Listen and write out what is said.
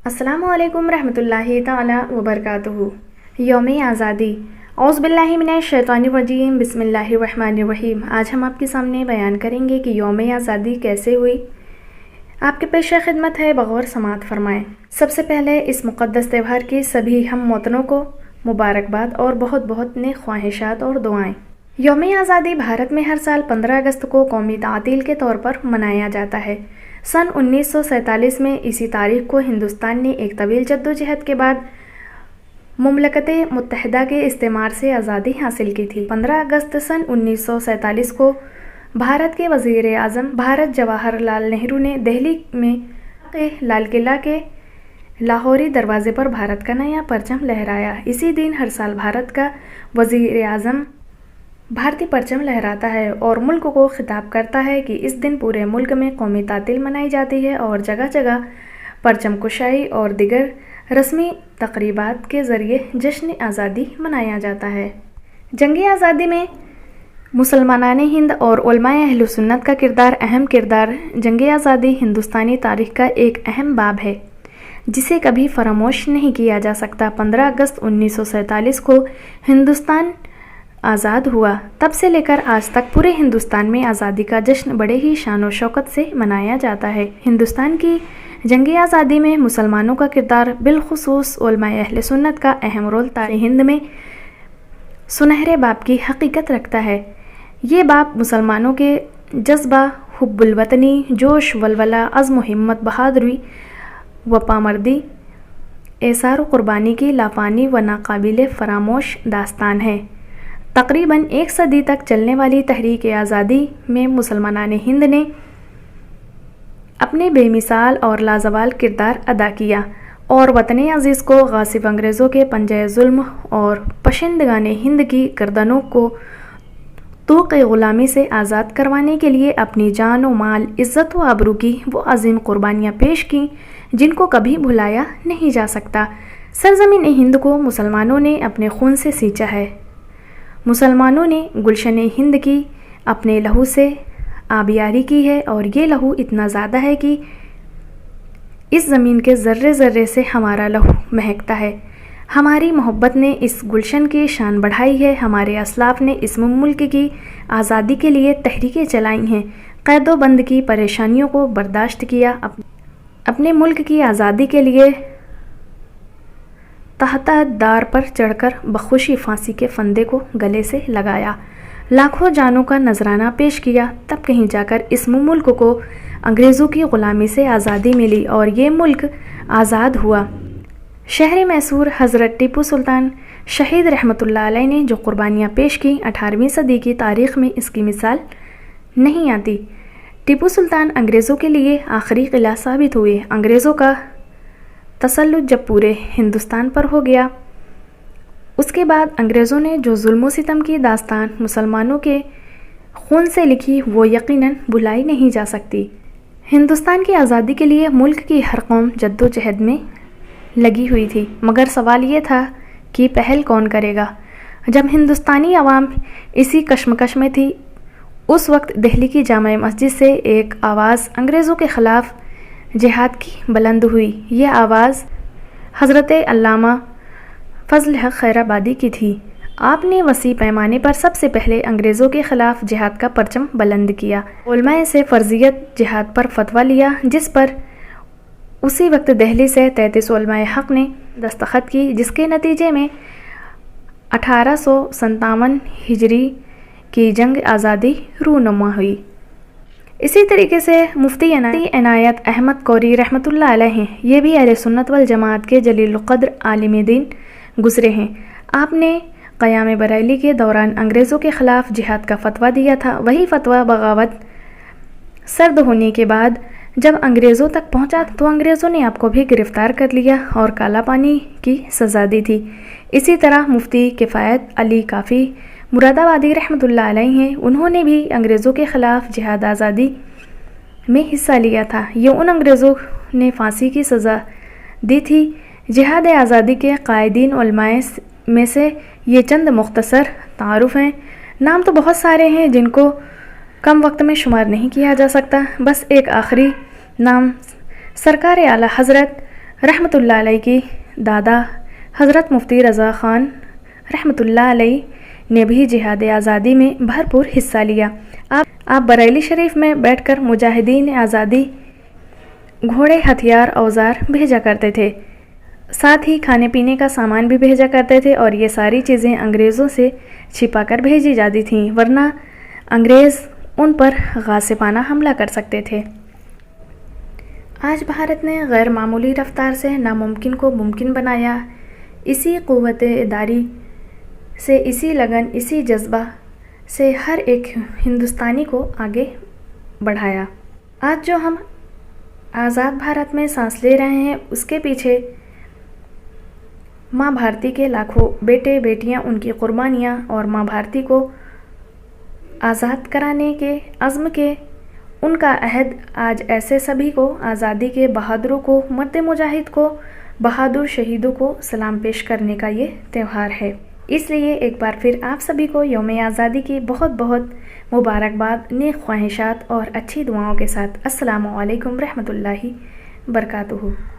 السلام علیکم رحمۃ اللہ تعالی وبرکاتہ۔ یوم آزادی۔ اعوذ باللہ من الشیطان الرجیم، بسم اللہ الرحمن الرحیم۔ آج ہم آپ کے سامنے بیان کریں گے کہ یوم آزادی کیسے ہوئی۔ آپ کے پیش خدمت ہے، بغور سماعت فرمائیں۔ سب سے پہلے اس مقدس تہوار کی سبھی ہم وطنوں کو مبارکباد اور بہت بہت نیک خواہشات اور دعائیں۔ یوم آزادی بھارت میں ہر سال 15 اگست کو قومی تعطیل کے طور پر منایا جاتا ہے۔ سن 1947 میں اسی تاریخ کو ہندوستان نے ایک طویل جدوجہد کے بعد مملکت متحدہ کے استعمار سے آزادی حاصل کی تھی۔ 15 اگست سن 1947 کو بھارت کے وزیر اعظم بھارت جواہر لال نہرو نے دہلی میں لال قلعہ کے لاہوری دروازے پر بھارت کا نیا پرچم لہرایا۔ اسی دن ہر سال بھارت کا وزیر اعظم بھارتی پرچم لہراتا ہے اور ملک کو خطاب کرتا ہے کہ اس دن پورے ملک میں قومی تعطیل منائی جاتی ہے اور جگہ جگہ پرچم کشائی اور دیگر رسمی تقریبات کے ذریعے جشن آزادی منایا جاتا ہے۔ جنگ آزادی میں مسلمانان ہند اور علماء اہل سنت کا اہم کردار جنگ آزادی ہندوستانی تاریخ کا ایک اہم باب ہے جسے کبھی فراموش نہیں کیا جا سکتا۔ 15 اگست 1947 کو ہندوستان آزاد ہوا، تب سے لے کر آج تک پورے ہندوستان میں آزادی کا جشن بڑے ہی شان و شوکت سے منایا جاتا ہے۔ ہندوستان کی جنگ آزادی میں مسلمانوں کا کردار، بالخصوص علماء اہل سنت کا اہم رول تاریخ ہند میں سنہرے باب کی حقیقت رکھتا ہے۔ یہ باب مسلمانوں کے جذبہ، حب الوطنی، جوش، ولولہ، عزم و ہمت، بہادری و پامردی، ایثار و قربانی کی لافانی و ناقابل فراموش داستان ہے۔ تقریباً ایک صدی تک چلنے والی تحریک آزادی میں مسلمانان ہند نے اپنے بے مثال اور لازوال کردار ادا کیا اور وطن عزیز کو غاصب انگریزوں کے پنجہ ظلم اور پشندگان ہند کی گردنوں کو طوق غلامی سے آزاد کروانے کے لیے اپنی جان و مال، عزت و آبرو کی وہ عظیم قربانیاں پیش کیں جن کو کبھی بھلایا نہیں جا سکتا۔ سرزمین ہند کو مسلمانوں نے اپنے خون سے سینچا ہے۔ مسلمانوں نے گلشن ہند کی اپنے لہو سے آبیاری کی ہے اور یہ لہو اتنا زیادہ ہے کہ اس زمین کے ذرے ذرے سے ہمارا لہو مہکتا ہے۔ ہماری محبت نے اس گلشن کی شان بڑھائی ہے۔ ہمارے اسلاف نے اس ملک کی آزادی کے لیے تحریکیں چلائی ہیں، قید و بند کی پریشانیوں کو برداشت کیا، اپنے ملک کی آزادی کے لیے تحت دار پر چڑھ کر بخوشی پھانسی کے فندے کو گلے سے لگایا، لاکھوں جانوں کا نذرانہ پیش کیا، تب کہیں جا کر اس ملک کو انگریزوں کی غلامی سے آزادی ملی اور یہ ملک آزاد ہوا۔ شہر میسور حضرت ٹیپو سلطان شہید رحمۃ اللہ علیہ نے جو قربانیاں پیش کی، 18ویں صدی کی تاریخ میں اس کی مثال نہیں آتی۔ ٹیپو سلطان انگریزوں کے لیے آخری قلعہ ثابت ہوئے۔ انگریزوں کا تسلط جب پورے ہندوستان پر ہو گیا، اس کے بعد انگریزوں نے جو ظلم و ستم کی داستان مسلمانوں کے خون سے لکھی وہ یقیناً بھلائی نہیں جا سکتی۔ ہندوستان کی آزادی کے لیے ملک کی ہر قوم جدوجہد میں لگی ہوئی تھی، مگر سوال یہ تھا کہ پہل کون کرے گا۔ جب ہندوستانی عوام اسی کشمکش میں تھی، اس وقت دہلی کی جامع مسجد سے ایک آواز انگریزوں کے خلاف جہاد کی بلند ہوئی۔ یہ آواز حضرت علامہ فضل حق خیر آبادی کی تھی۔ آپ نے وسیع پیمانے پر سب سے پہلے انگریزوں کے خلاف جہاد کا پرچم بلند کیا، علماء سے فرضیت جہاد پر فتویٰ لیا، جس پر اسی وقت دہلی سے 33 علماء حق نے دستخط کی، جس کے نتیجے میں 1857 ہجری کی جنگ آزادی رونما ہوئی۔ اسی طریقے سے مفتی عنایت احمد قوری رحمۃ اللہ علیہ ہیں، یہ بھی اہل سنت والجماعت کے جلیل القدر عالم دین گزرے ہیں۔ آپ نے قیام بریلی کے دوران انگریزوں کے خلاف جہاد کا فتویٰ دیا تھا۔ وہی فتویٰ بغاوت سرد ہونے کے بعد جب انگریزوں تک پہنچا تو انگریزوں نے آپ کو بھی گرفتار کر لیا اور کالا پانی کی سزا دی تھی۔ اسی طرح مفتی کفایت علی کافی مراد آبادی رحمۃ اللہ علیہ ہیں، انہوں نے بھی انگریزوں کے خلاف جہاد آزادی میں حصہ لیا تھا۔ یہ ان انگریزوں نے پھانسی کی سزا دی تھی۔ جہاد آزادی کے قائدین علماء میں سے یہ چند مختصر تعارف ہیں۔ نام تو بہت سارے ہیں جن کو کم وقت میں شمار نہیں کیا جا سکتا۔ بس ایک آخری نام سرکار اعلیٰ حضرت رحمۃ اللہ علیہ کی دادا حضرت مفتی رضا خان رحمۃ اللہ علیہ نے بھی جہاد آزادی میں بھرپور حصہ لیا۔ آپ بریلی شریف میں بیٹھ کر مجاہدین آزادی گھوڑے، ہتھیار، اوزار بھیجا کرتے تھے، ساتھ ہی کھانے پینے کا سامان بھی بھیجا کرتے تھے، اور یہ ساری چیزیں انگریزوں سے چھپا کر بھیجی جاتی تھیں، ورنہ انگریز ان پر غاصبانہ حملہ کر سکتے تھے۔ آج بھارت نے غیر معمولی رفتار سے ناممکن کو ممکن بنایا۔ اسی قوت ارادی سے، اسی لگن، اسی جذبہ سے ہر ایک ہندوستانی کو آگے بڑھایا۔ آج جو ہم آزاد بھارت میں سانس لے رہے ہیں، اس کے پیچھے ماں بھارتی کے لاکھوں بیٹے بیٹیاں، ان کی قربانیاں، اور ماں بھارتی کو آزاد کرانے کے عزم کے ان کا عہد، آج ایسے سبھی کو، آزادی کے بہادروں کو، مرد مجاہد کو، بہادر شہیدوں کو سلام پیش کرنے کا یہ تہوار ہے۔ اس لیے ایک بار پھر آپ سبھی کو یوم آزادی کی بہت بہت مبارکباد، نیک خواہشات اور اچھی دعاؤں کے ساتھ۔ السلام علیکم ورحمۃ اللہ وبرکاتہ۔